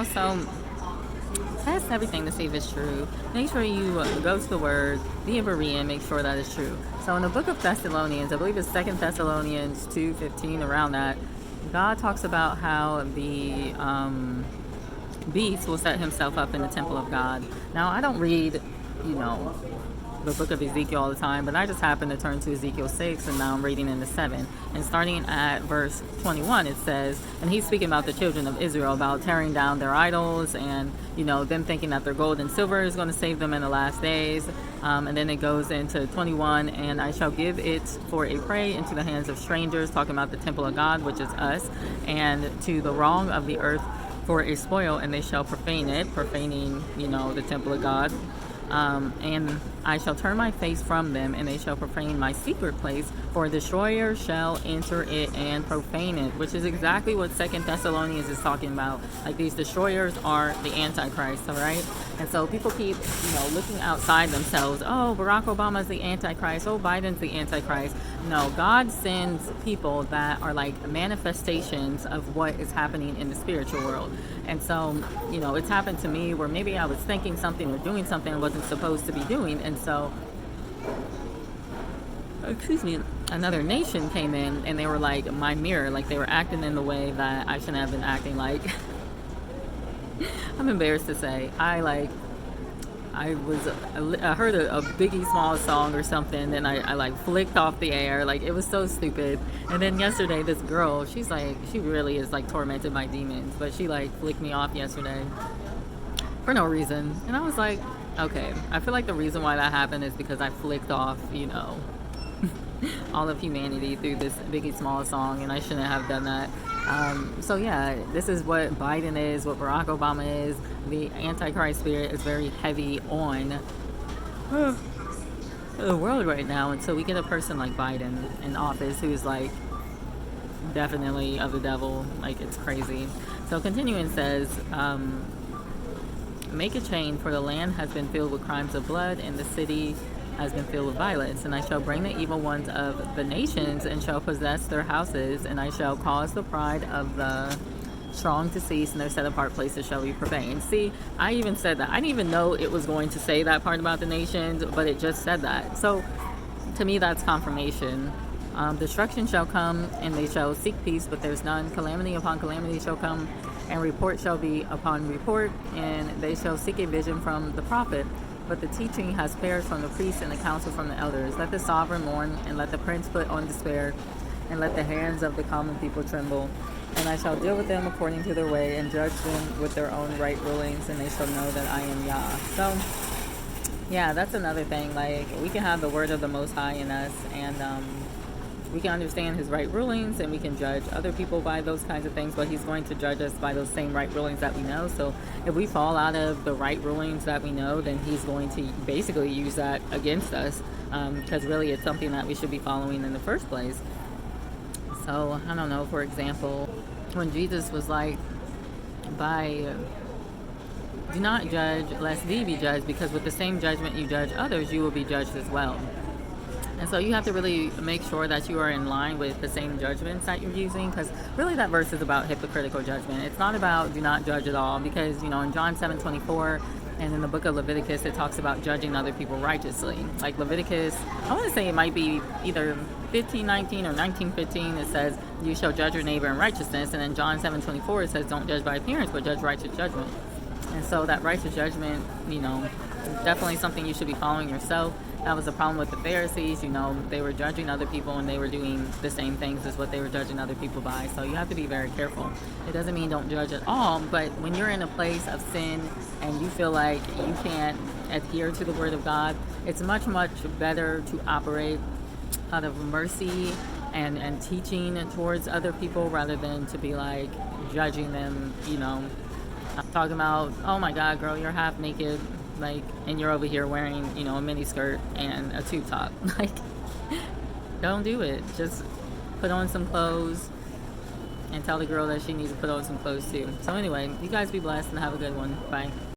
so test everything to see if it's true. Make sure you go to the word, the Berean, make sure that it's true. So in the book of Thessalonians, I believe it's 2 Thessalonians 2:15, around that, God talks about how the beast will set himself up in the temple of God. Now, I don't read, the book of Ezekiel all the time, but I just happened to turn to Ezekiel 6, and now I'm reading into 7. And starting at verse 21, it says, and he's speaking about the children of Israel, about tearing down their idols and, them thinking that their gold and silver is going to save them in the last days. And then it goes into 21, and I shall give it for a prey into the hands of strangers, talking about the temple of God, which is us, and to the wrong of the earth for a spoil, and they shall profane it, profaning, the temple of God. And I shall turn my face from them, and they shall profane my secret place, for a destroyer shall enter it and profane it, which is exactly what 2 Thessalonians is talking about. Like, these destroyers are the Antichrist, all right? And so people keep, looking outside themselves. Oh, Barack Obama is the Antichrist. Oh, Biden's the Antichrist. No, God sends people that are like manifestations of what is happening in the spiritual world. And so, it's happened to me where maybe I was thinking something or doing something I wasn't supposed to be doing. And so, another nation came in and they were like my mirror. Like, they were acting in the way that I shouldn't have been acting like. I'm embarrassed to say. I heard a Biggie Small song or something, and I flicked off the air. Like, it was so stupid. And then yesterday, this girl, she really is like tormented by demons, but she flicked me off yesterday for no reason. And I was like, okay, I feel like the reason why that happened is because I flicked off, all of humanity through this Biggie Small song, and I shouldn't have done that. So yeah, this is what Biden is, what Barack Obama is. The Antichrist spirit is very heavy on the world right now, and so we get a person like Biden in office who's definitely of the devil. It's crazy. So continuing says, make a chain, for the land has been filled with crimes of blood, and the city has been filled with violence. And I shall bring the evil ones of the nations and shall possess their houses, and I shall cause the pride of the strong to cease, and their set apart places shall be profaned. See, I even said that. I didn't even know it was going to say that part about the nations, but it just said that. So to me, that's confirmation. Destruction shall come, and they shall seek peace, but there's none. Calamity upon calamity shall come, and report shall be upon report, and they shall seek a vision from the prophet. But the teaching has perished from the priests, and the counsel from the elders. Let the sovereign mourn, and let the prince put on despair, and let the hands of the common people tremble. And I shall deal with them according to their way, and judge them with their own right rulings, and they shall know that I am Yah. So, yeah, that's another thing. We can have the word of the Most High in us, and we can understand his right rulings, and we can judge other people by those kinds of things, but he's going to judge us by those same right rulings that we know. So if we fall out of the right rulings that we know, then he's going to basically use that against us, because really it's something that we should be following in the first place. So I don't know, for example, when Jesus was like, do not judge lest thee be judged, because with the same judgment you judge others, you will be judged as well. And so you have to really make sure that you are in line with the same judgments that you're using, because really that verse is about hypocritical judgment. It's not about do not judge at all, because, in John 7:24 and in the book of Leviticus, it talks about judging other people righteously. Like Leviticus, I want to say it might be either 15:19 or 19:15, it says, you shall judge your neighbor in righteousness. And in John 7:24, it says, don't judge by appearance, but judge righteous judgment. And so that righteous judgment, is definitely something you should be following yourself. That was the problem with the Pharisees. They were judging other people, and they were doing the same things as what they were judging other people by. So you have to be very careful. It doesn't mean don't judge at all, but when you're in a place of sin and you feel like you can't adhere to the word of God, it's much, much better to operate out of mercy and teaching towards other people, rather than to be judging them, talking about, oh my God, girl, you're half naked, and you're over here wearing, a mini skirt and a tube top. Don't do it. Just put on some clothes and tell the girl that she needs to put on some clothes too. So anyway, you guys be blessed and have a good one. Bye.